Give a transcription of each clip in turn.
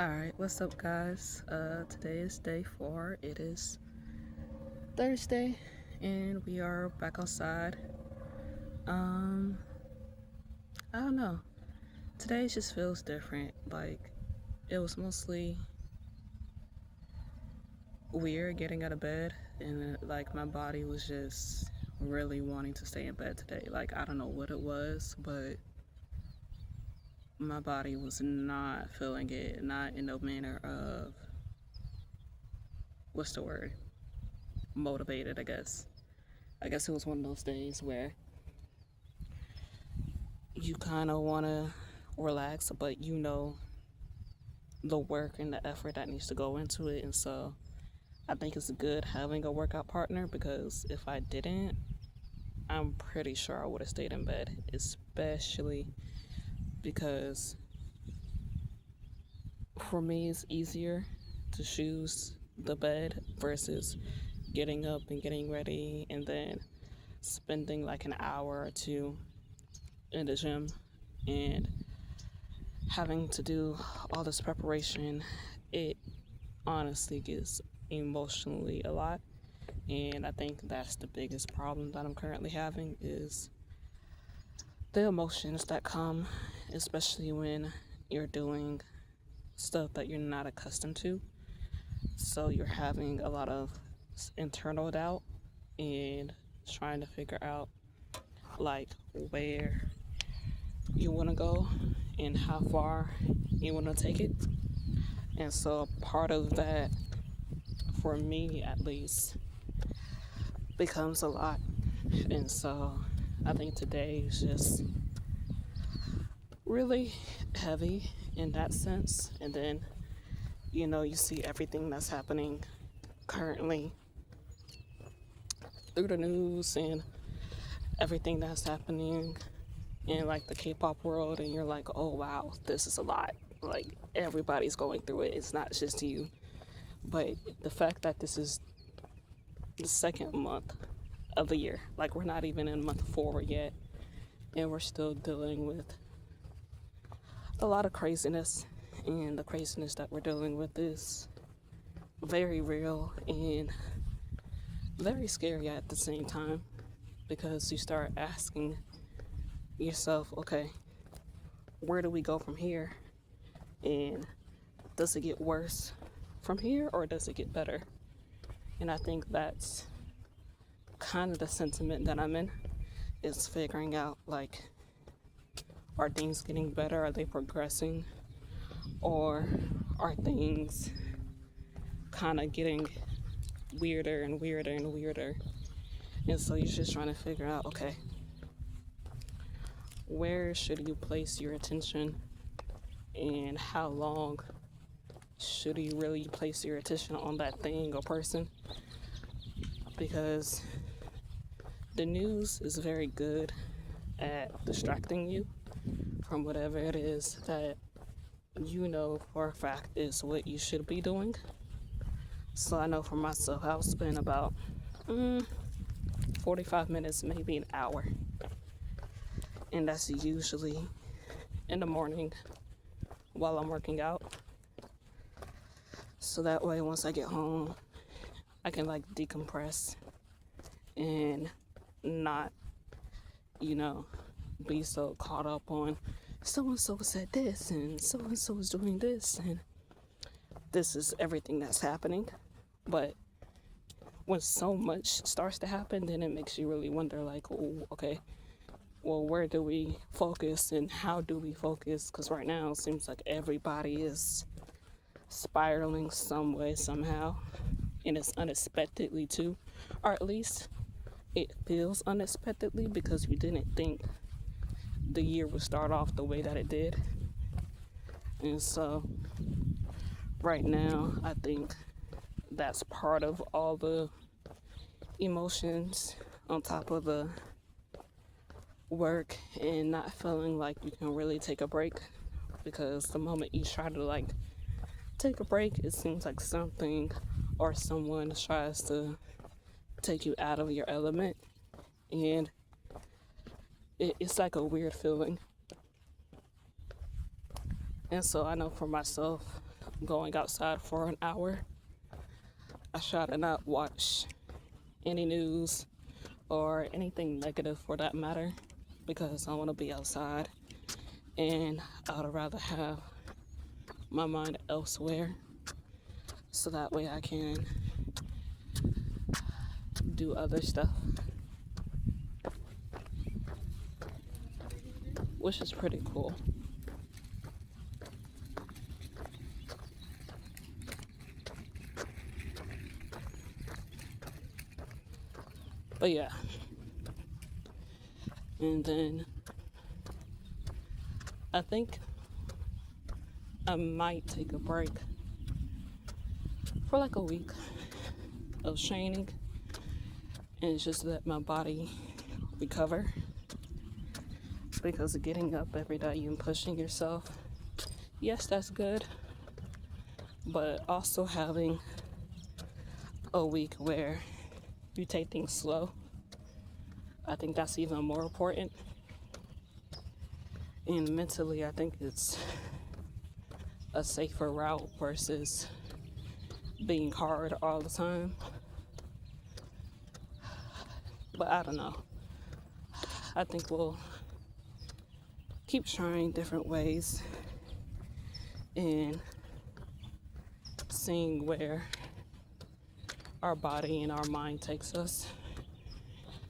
Alright, what's up, guys? Today is day 4. It is Thursday, and we are back outside. Um, I don't know. Today just feels different. Like, it was mostly weird getting out of bed, and like, my body was just really wanting to stay in bed today. Like, I don't know what it was, but my body was not feeling it, not in no manner of, what's the word? Motivated, I guess. I guess it was one of those days where you kind of want to relax, but you know the work and the effort that needs to go into it. And so I think it's good having a workout partner because if I didn't, I'm pretty sure I would have stayed in bed, especially because for me, it's easier to choose the bed versus getting up and getting ready and then spending like an hour or two in the gym and having to do all this preparation. It honestly gets emotionally a lot, and I think that's the biggest problem that I'm currently having is the emotions that come, especially when you're doing stuff that you're not accustomed to. So you're having a lot of internal doubt and trying to figure out like where you want to go and how far you want to take it. And so part of that, for me at least, becomes a lot. And so I think today is just really heavy in that sense. And then, you see everything that's happening currently through the news and everything that's happening in like the K-pop world, and you're like, oh wow, this is a lot. Like everybody's going through it. It's not just you. But the fact that this is the second month of the year, like we're not even in month 4 yet, and we're still dealing with a lot of craziness, and the craziness that we're dealing with is very real and very scary at the same time because you start asking yourself, okay, where do we go from here? And does it get worse from here or does it get better? And I think that's kind of the sentiment that I'm in, is figuring out like, are things getting better? Are they progressing? Or are things kind of getting weirder and weirder and weirder? And so you're just trying to figure out, okay, where should you place your attention and how long should you really place your attention on that thing or person? Because the news is very good at distracting you from whatever it is that you know for a fact is what you should be doing. So I know for myself, I'll spend about 45 minutes, maybe an hour. And that's usually in the morning while I'm working out. So that way, once I get home, I can like decompress and not, you know, be so caught up on so and so said this and so is doing this and this is everything that's happening. But when so much starts to happen, then it makes you really wonder like, oh, okay, well, where do we focus and how do we focus? Because right now it seems like everybody is spiraling some way, somehow, and it's unexpectedly too, or at least it feels unexpectedly because we didn't think the year would start off the way that it did. And so right now I think that's part of all the emotions on top of the work and not feeling like you can really take a break, because the moment you try to like take a break, it seems like something or someone tries to take you out of your element, and it's like a weird feeling. And so I know for myself, going outside for an hour. I try to not watch any news or anything negative for that matter because I want to be outside and I would rather have my mind elsewhere so that way I can do other stuff, which is pretty cool. But yeah, and then I think I might take a break for like a week of training and just let my body recover, because getting up every day and pushing yourself, yes, that's good, but also having a week where you take things slow, I think that's even more important. And mentally, I think it's a safer route versus being hard all the time. But I don't know. I think we'll keep trying different ways and seeing where our body and our mind takes us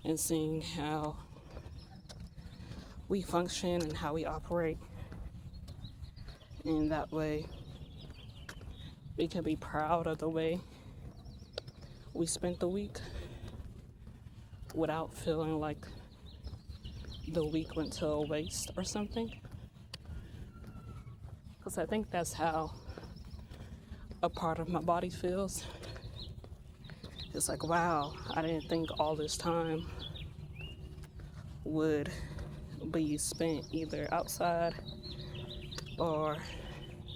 and seeing how we function and how we operate. And that way we can be proud of the way we spent the week without feeling like the week went to a waste or something. Because I think that's how a part of my body feels. It's like, wow, I didn't think all this time would be spent either outside or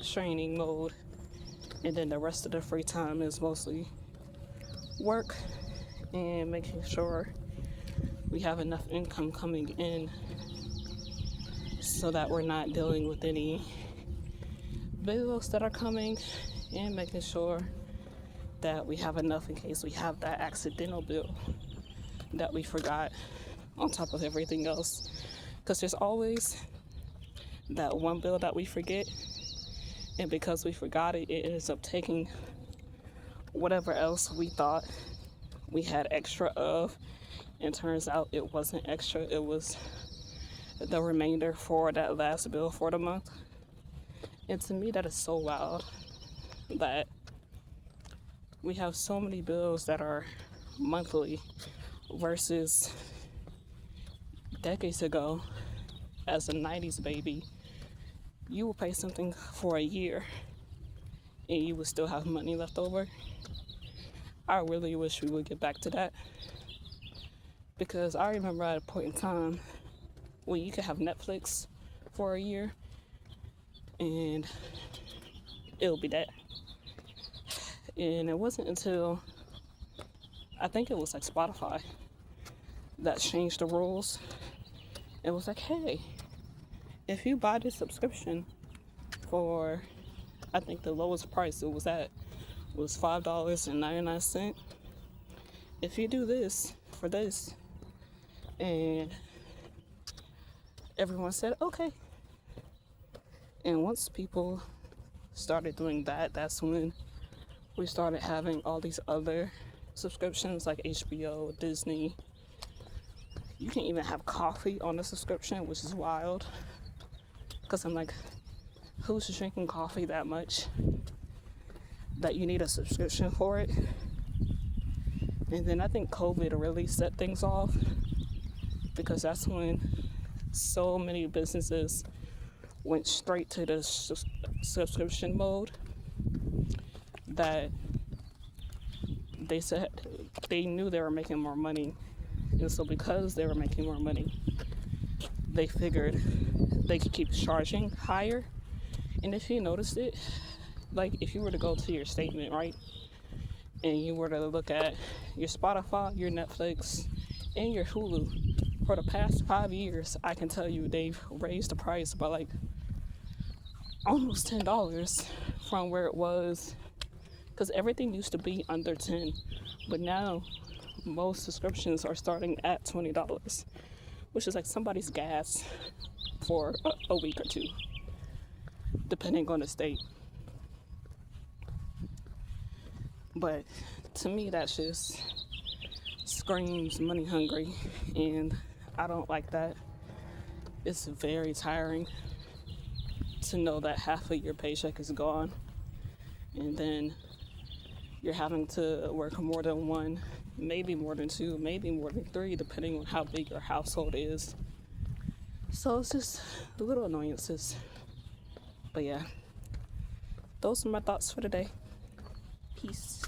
training mode, and then the rest of the free time is mostly work and making sure we have enough income coming in so that we're not dealing with any bills that are coming, and making sure that we have enough in case we have that accidental bill that we forgot, on top of everything else. Because there's always that one bill that we forget, and because we forgot it, it ends up taking whatever else we thought we had extra of, and turns out it wasn't extra, it was the remainder for that last bill for the month. And to me, that is so wild that we have so many bills that are monthly versus decades ago. As a 90s baby, you would pay something for a year and you would still have money left over. I really wish we would get back to that, because I remember at a point in time when you could have Netflix for a year and it'll be that. And it wasn't until I think it was like Spotify that changed the rules. It was like, hey, if you buy this subscription for, I think the lowest price it was at was $5.99. If you do this for this, and everyone said okay. And once people started doing that, that's when we started having all these other subscriptions like HBO, Disney. You can even have coffee on a subscription, which is wild. Because I'm like, who's drinking coffee that much that you need a subscription for it? And then I think COVID really set things off, because that's when so many businesses went straight to the subscription mode, that they said they knew they were making more money. And so because they were making more money, they figured they could keep charging higher. And if you noticed it, like if you were to go to your statement, right, and you were to look at your Spotify, your Netflix, and your Hulu, for the past 5 years, I can tell you they've raised the price by like almost $10 from where it was, because everything used to be under 10, but now most subscriptions are starting at $20, which is like somebody's gas for a week or two, depending on the state. But to me, that just screams money hungry, and I don't like that. It's very tiring to know that half of your paycheck is gone, and then you're having to work more than one, maybe more than two, maybe more than three, depending on how big your household is. So it's just little annoyances. But yeah, those are my thoughts for today. Peace.